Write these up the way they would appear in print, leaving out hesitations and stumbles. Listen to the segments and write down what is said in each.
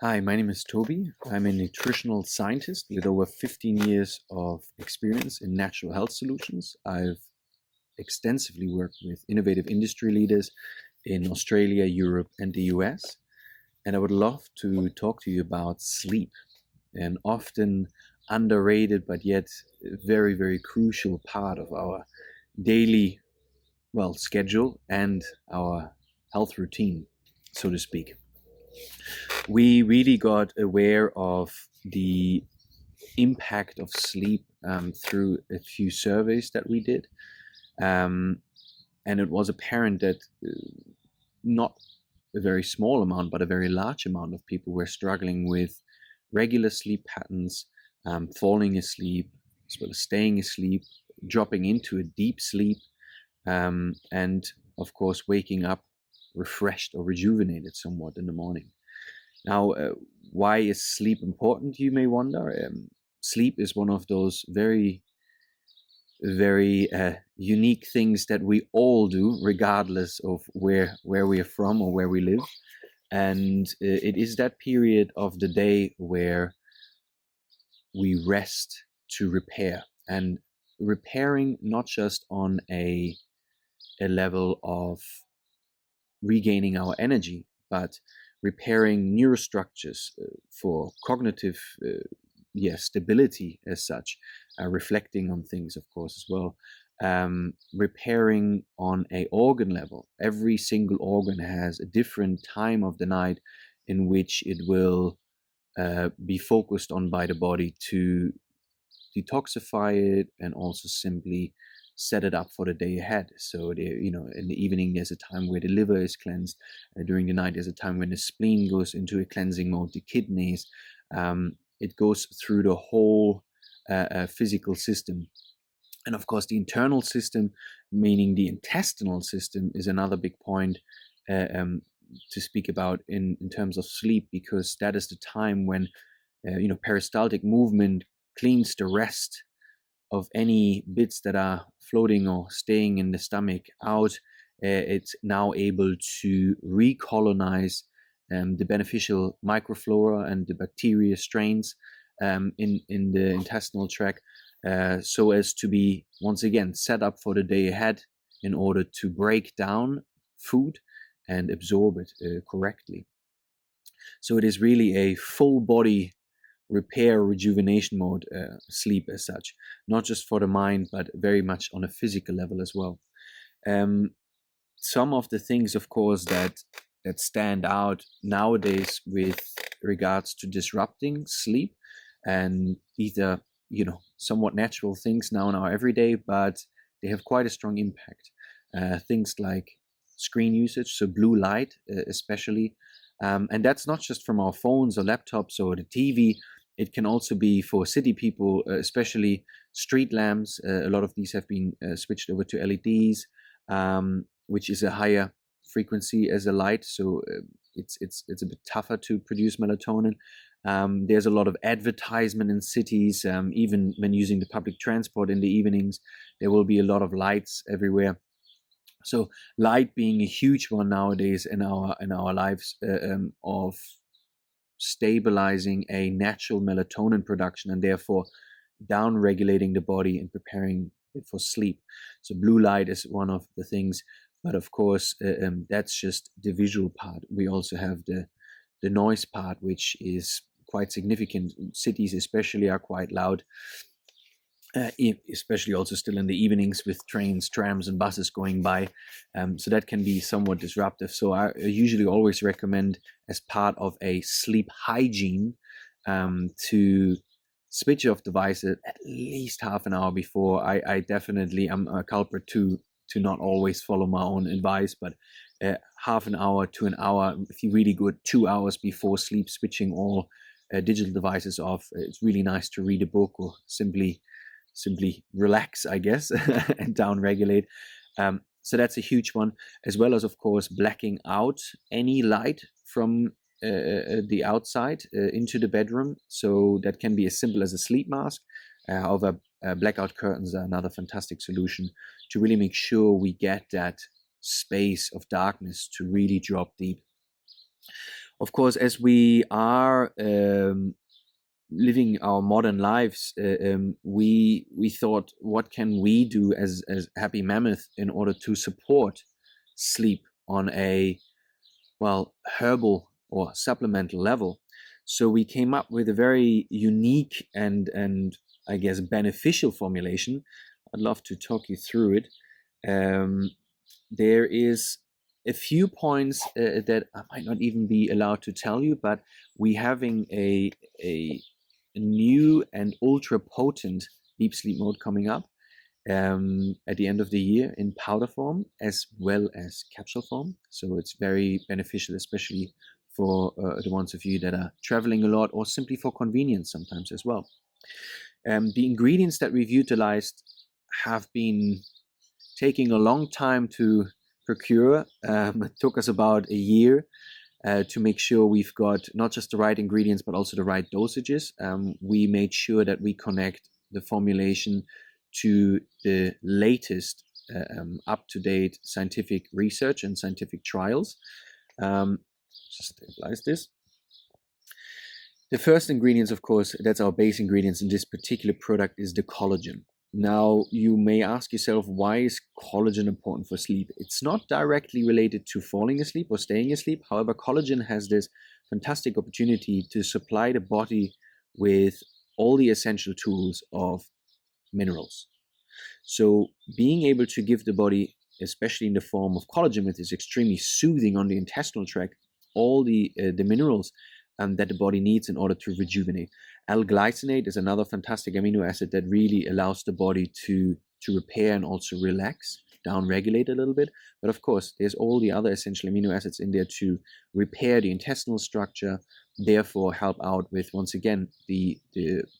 Hi, my name is Tobie. I'm a nutritional scientist with over 15 years of experience in natural health solutions. I've extensively worked with innovative industry leaders in Australia, Europe, and the US. And I would love to talk to you about sleep, an often underrated but yet very, very crucial part of our daily, schedule and our health routine, so to speak. We really got aware of the impact of sleep through a few surveys that we did. Um, and it was apparent that not a very small amount, but a very large amount of people were struggling with regular sleep patterns, falling asleep, as well as staying asleep, dropping into a deep sleep, and of course, waking up refreshed or rejuvenated somewhat in the morning. Now, why is sleep important, you may wonder? Sleep is one of those very, very unique things that we all do, regardless of where we are from or where we live. And it is that period of the day where we rest to repair, and repairing not just on a level of regaining our energy, but repairing neurostructures for cognitive stability as such, reflecting on things, of course, as well. Repairing on a organ level. Every single organ has a different time of the night in which it will be focused on by the body to detoxify it and also simply set it up for the day ahead. So, in the evening, there's a time where the liver is cleansed. During the night, there's a time when the spleen goes into a cleansing mode, the kidneys. It goes through the whole physical system. And of course, the internal system, meaning the intestinal system, is another big point to speak about in terms of sleep, because that is the time when peristaltic movement cleans the rest of any bits that are floating or staying in the stomach out. It's now able to recolonize the beneficial microflora and the bacteria strains in the intestinal tract, so as to be once again set up for the day ahead in order to break down food and absorb it correctly. So it is really a full body repair rejuvenation mode, sleep as such, not just for the mind but very much on a physical level as well. um, some of the things, of course, that stand out nowadays with regards to disrupting sleep, and either somewhat natural things now in our everyday, but they have quite a strong impact. Things like screen usage, so blue light especially, and that's not just from our phones or laptops or the TV. It can also be for city people, especially street lamps. A lot of these have been switched over to LEDs, which is a higher frequency as a light, so it's a bit tougher to produce melatonin. There's a lot of advertisement in cities, even when using the public transport in the evenings. There will be a lot of lights everywhere. So light being a huge one nowadays in our lives, of stabilizing a natural melatonin production and therefore down regulating the body and preparing it for sleep. So blue light is one of the things, but of course that's just the visual part. We also have the noise part, which is quite significant. Cities especially are quite loud, especially also still in the evenings with trains, trams, and buses going by. So that can be somewhat disruptive. So I usually always recommend, as part of a sleep hygiene, to switch off devices at least half an hour before. I definitely am a culprit to not always follow my own advice, but half an hour to an hour, if you're really good, 2 hours before sleep, switching all digital devices off. It's really nice to read a book or simply relax, I guess, and down regulate. So that's a huge one, as well as, of course, blacking out any light from the outside into the bedroom. So that can be as simple as a sleep mask. However, blackout curtains are another fantastic solution to really make sure we get that space of darkness to really drop deep. Of course, as we are living our modern lives, we thought, what can we do as Happy Mammoth in order to support sleep on a, well, herbal or supplemental level? So we came up with a very unique and I guess beneficial formulation. I'd love to talk you through it. There is a few points that I might not even be allowed to tell you, but we having a new and ultra potent deep sleep mode coming up at the end of the year in powder form as well as capsule form. So it's very beneficial, especially for the ones of you that are traveling a lot or simply for convenience sometimes as well. The ingredients that we've utilized have been taking a long time to procure. It took us about a year to make sure we've got not just the right ingredients, but also the right dosages. We made sure that we connect the formulation to the latest up-to-date scientific research and scientific trials. Just stabilize this. The first ingredients, of course, that's our base ingredients in this particular product, is the collagen. Now, you may ask yourself, why is collagen important for sleep? It's not directly related to falling asleep or staying asleep. However, collagen has this fantastic opportunity to supply the body with all the essential tools of minerals. So being able to give the body, especially in the form of collagen, which is extremely soothing on the intestinal tract, all the minerals that the body needs in order to rejuvenate. L-glycinate is another fantastic amino acid that really allows the body to repair and also relax, down-regulate a little bit. But of course, there's all the other essential amino acids in there to repair the intestinal structure, therefore help out with, once again, the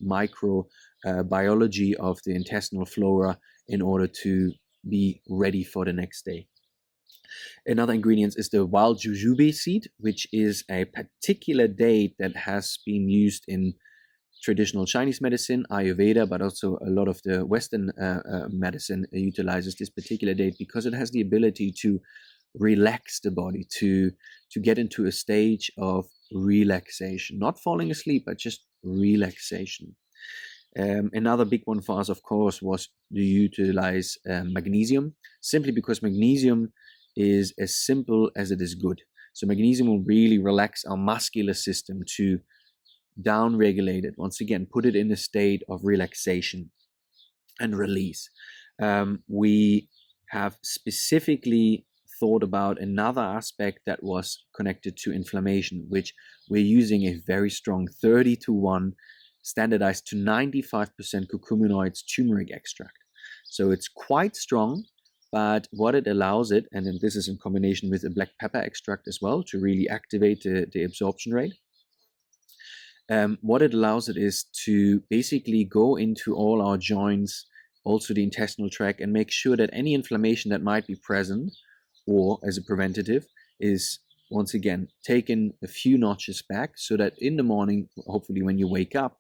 microbiology of the intestinal flora in order to be ready for the next day. Another ingredient is the wild jujube seed, which is a particular date that has been used in traditional Chinese medicine, Ayurveda, but also a lot of the Western medicine utilizes this particular date because it has the ability to relax the body, to get into a stage of relaxation, not falling asleep, but just relaxation. Another big one for us, of course, was to utilize magnesium, simply because magnesium is as simple as it is good. So magnesium will really relax our muscular system to down-regulate it. Once again, put it in a state of relaxation and release. We have specifically thought about another aspect that was connected to inflammation, which we're using a very strong 30-to-1 standardized to 95% curcuminoids turmeric extract. So it's quite strong, but what it allows it, and then this is in combination with a black pepper extract as well to really activate the absorption rate. What it allows it is to basically go into all our joints, also the intestinal tract, and make sure that any inflammation that might be present, or as a preventative, is once again taken a few notches back, so that in the morning, hopefully when you wake up,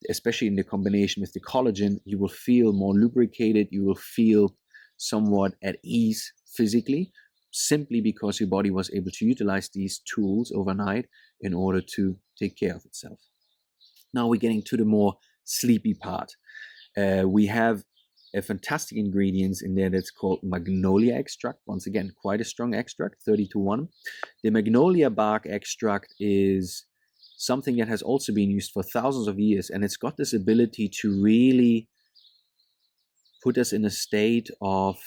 especially in the combination with the collagen, you will feel more lubricated, you will feel somewhat at ease physically, simply because your body was able to utilize these tools overnight in order to take care of itself. Now we're getting to the more sleepy part. We have a fantastic ingredients in there that's called Magnolia Extract. Once again, quite a strong extract, 30-to-1. The Magnolia bark extract is something that has also been used for thousands of years, and it's got this ability to really put us in a state of,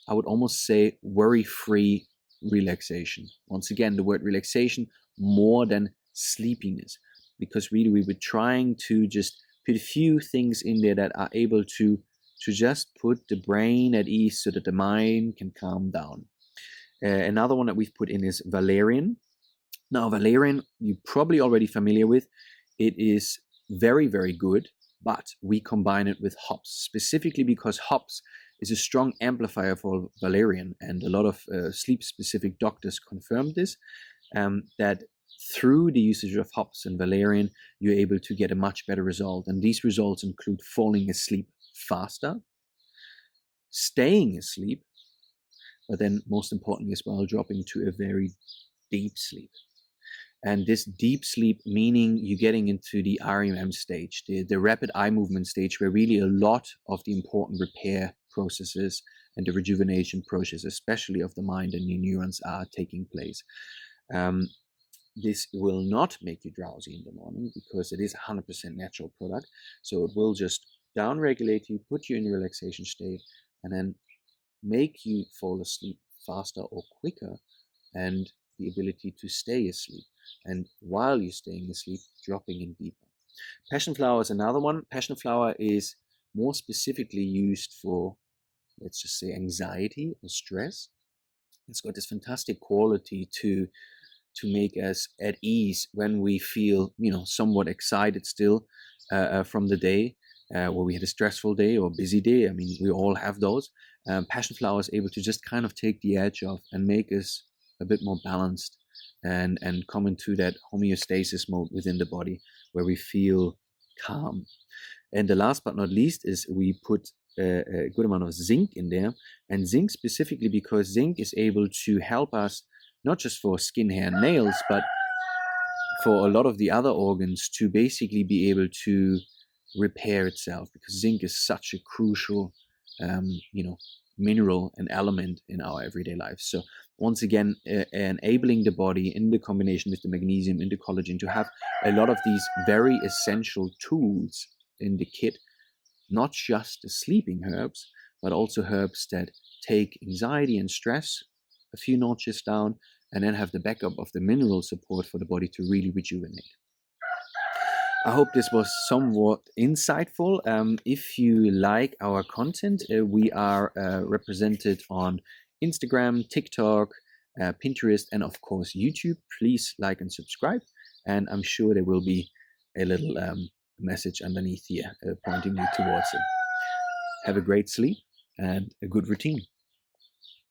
I would almost say, worry-free relaxation. Once again, the word relaxation more than sleepiness, because really we were trying to just put a few things in there that are able to just put the brain at ease so that the mind can calm down. Another one that we've put in is valerian. Now, valerian, you're probably already familiar with. It is very, very good, but we combine it with hops, specifically because hops is a strong amplifier for valerian, and a lot of sleep-specific doctors confirmed this, that through the usage of hops and valerian, you're able to get a much better result. And these results include falling asleep faster, staying asleep, but then most importantly as well, dropping to a very deep sleep. And this deep sleep, meaning you're getting into the REM stage, the rapid eye movement stage, where really a lot of the important repair processes and the rejuvenation process, especially of the mind and your neurons, are taking place. This will not make you drowsy in the morning because it is 100% natural product. So it will just downregulate you, put you in a relaxation state, and then make you fall asleep faster or quicker, and the ability to stay asleep. And while you're staying asleep, dropping in deeper. Passion flower is another one. Passion flower is more specifically used for, let's just say, anxiety or stress. It's got this fantastic quality to make us at ease when we feel, somewhat excited still from the day, where we had a stressful day or busy day. I mean, we all have those. Passion flower is able to just kind of take the edge off and make us a bit more balanced and come into that homeostasis mode within the body where we feel calm. And the last but not least is we put a good amount of zinc in there, and zinc specifically because zinc is able to help us not just for skin, hair, and nails, but for a lot of the other organs to basically be able to repair itself, because zinc is such a crucial, mineral and element in our everyday life. So once again, enabling the body in the combination with the magnesium and the collagen to have a lot of these very essential tools in the kit, not just the sleeping herbs, but also herbs that take anxiety and stress a few notches down, and then have the backup of the mineral support for the body to really rejuvenate. I hope this was somewhat insightful. If you like our content, we are represented on Instagram, TikTok, Pinterest, and of course YouTube. Please like and subscribe, and I'm sure there will be a little message underneath here pointing you towards it. Have a great sleep and a good routine.